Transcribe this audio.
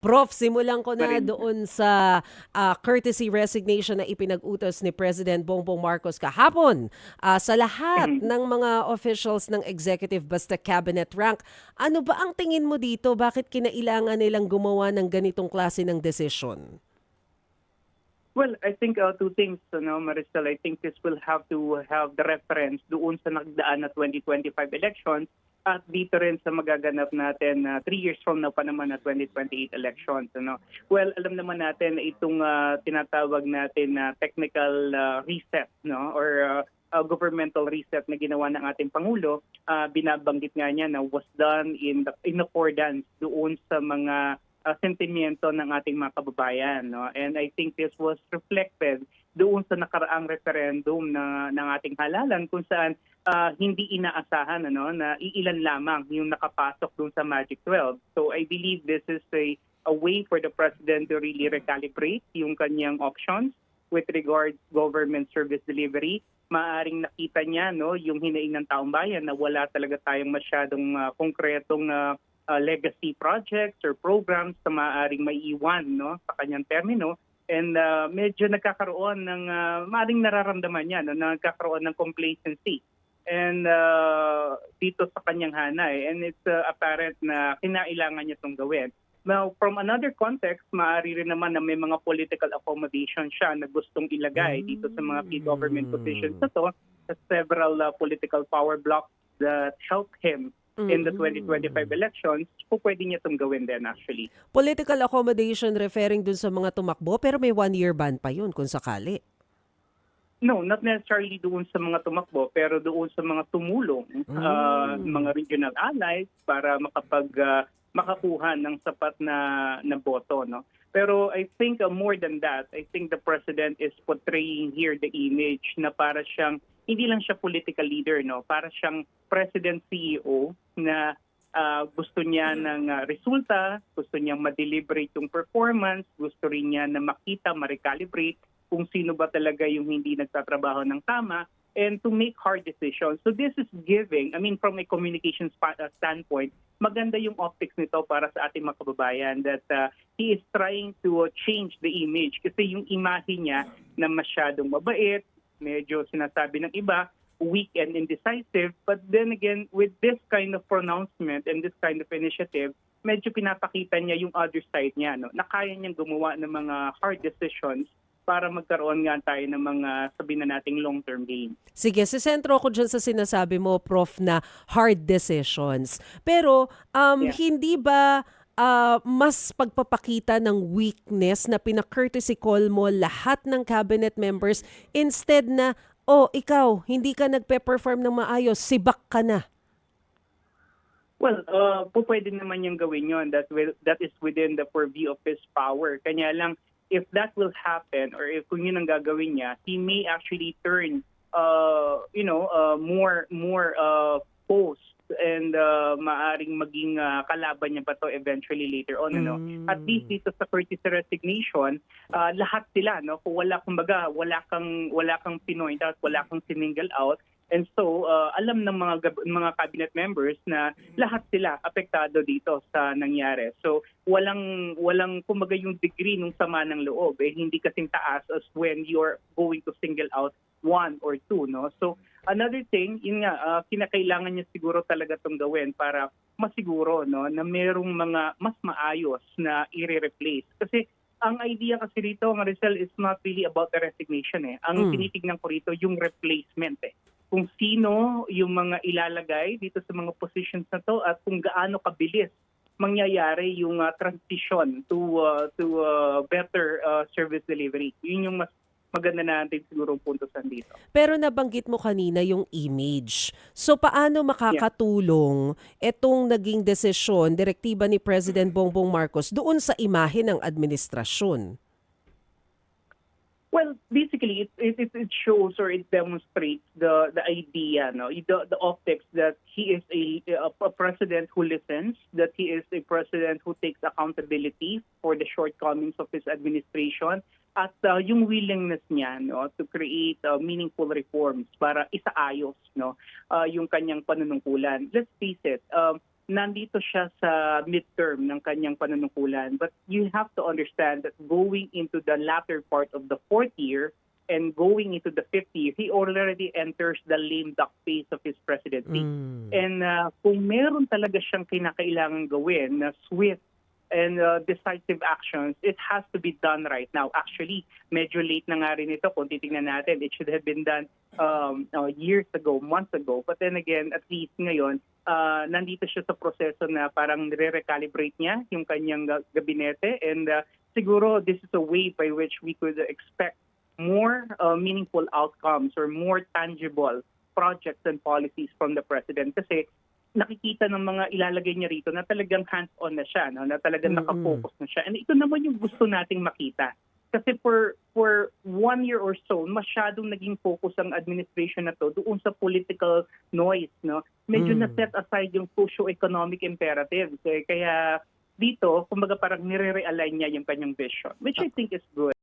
Prof, simulan ko na Marin doon sa courtesy resignation na ipinag-utos ni President Bongbong Marcos kahapon sa lahat mhm. ng mga officials ng executive basta cabinet rank. Ano ba ang tingin mo dito? Bakit kinailangan nilang gumawa ng ganitong klase ng desisyon? Well, I think two things, Marisol. I think this will have to have the reference doon sa nagdaan na 2025 elections at dito rin sa magaganap natin 3 years from now pa naman na 2028 elections. Well, alam naman natin na itong tinatawag natin na technical reset, or governmental reset na ginawa ng ating Pangulo, binabanggit nga niya na was done in accordance doon sa mga sentimiento ng ating mga kababayan. And I think this was reflected doon sa nakaraang referendum ng ating halalan kung saan hindi inaasahan na iilan lamang yung nakapasok doon sa Magic 12. So I believe this is a way for the President to really recalibrate yung kanyang options with regards government service delivery. Maaring nakita niya yung hinaing ng taong bayan na wala talaga tayong masyadong konkretong legacy projects or programs na maaaring maiiwan sa kanyang termino. And medyo nagkakaroon ng, maaaring nararamdaman niya, nagkakaroon ng complacency. And dito sa kanyang hanay. And it's apparent na kinailangan niya itong gawin. Now, from another context, maaari rin naman na may mga political accommodation siya na gustong ilagay dito sa mga key government positions Mm. na to, sa several political power blocks that help him in the 2025 Mm. elections, pwede niya itong gawin din actually. Political accommodation referring dun sa mga tumakbo pero may 1-year ban pa yun kung sakali. No, not necessarily doon sa mga tumakbo, pero doon sa mga tumulong, Mm. mga regional allies para makakuha ng sapat na boto. Pero I think more than that, I think the President is portraying here the image na para siyang, hindi lang siya political leader, para siyang President CEO na gusto niya ng resulta, gusto niya ma-deliberate yung performance, gusto rin niya na makita, ma-recalibrate kung sino ba talaga yung hindi nagtatrabaho ng tama, and to make hard decisions. So this is giving, from a communication standpoint, maganda yung optics nito para sa ating mga kababayan that he is trying to change the image. Kasi yung imahe niya na masyadong mabait, medyo sinasabi ng iba, weak and indecisive. But then again, with this kind of pronouncement and this kind of initiative, medyo pinapakita niya yung other side niya, na kaya niyang gumawa ng mga hard decisions para magkaroon nga tayo ng mga sabihin na nating long-term gain. Sige, sisentro ko dyan sa sinasabi mo, Prof, na hard decisions. Pero Yeah. hindi ba mas pagpapakita ng weakness na pina-courtesy call mo lahat ng cabinet members instead na, oh, ikaw, hindi ka nagpe-perform ng maayos, sibak ka na. Well, pwede naman niyang gawin yon. That is within the purview of his power. Kanya lang, if that will happen or if kung yun ang gagawin niya, he may actually turn, more post and maaring maging kalaban niya pa to eventually later on. At least Mm. dito sa courtesy resignation, lahat sila, kung kumbaga, wala kang pinoint out, wala kang single out. And so, alam ng mga cabinet members na lahat sila apektado dito sa nangyari. So, walang kumbaga yung degree ng sama ng loob hindi kasing taas as when you're going to single out one or two, So, another thing, yun nga, kinakailangan niya siguro talaga tong gawin para masiguro, na merong mga mas maayos na i-replace. Kasi ang idea kasi rito, Maricel, is not really about the resignation. Ang Mm. tinitignan ko rito, yung replacement. Kung sino yung mga ilalagay dito sa mga positions na to at kung gaano kabilis mangyayari yung transition to better service delivery. Yun yung mas maganda natin siguro puntusan dito. Pero nabanggit mo kanina yung image. So paano Yeah. makakatulong itong naging desisyon, direktiba ni President Bongbong Marcos doon sa imahe ng administrasyon? Well, basically, it shows or it demonstrates the idea, the optics that he is a president who listens, that he is a president who takes accountability for the shortcomings of his administration, at yung willingness niya to create meaningful reforms para isaayos yung kanyang panunungkulan. Let's face it, nandito siya sa midterm ng kanyang panunungkulan. But you have to understand that going into the latter part of the fourth year and going into the fifth year, he already enters the lame duck phase of his presidency. And kung meron talaga siyang kinakailangan gawin na swift and decisive actions, it has to be done right now. Actually, medyo late na nga rin ito kung titingnan natin. It should have been done years ago, months ago. But then again, at least ngayon, nandito siya sa proseso na parang re-recalibrate niya yung kanyang gabinete. And siguro this is a way by which we could expect more meaningful outcomes or more tangible projects and policies from the president. Kasi nakikita ng mga ilalagay niya rito na talagang hands-on na siya, no? Na talagang nakafocus na siya. And ito naman yung gusto nating makita. Kasi for 1 year or so, masyadong naging focus ang administration na to doon sa political noise. No? Medyo na-set aside yung socio-economic imperatives. Kaya dito, kumbaga parang nire-realign niya yung kanyang vision, which I think is good.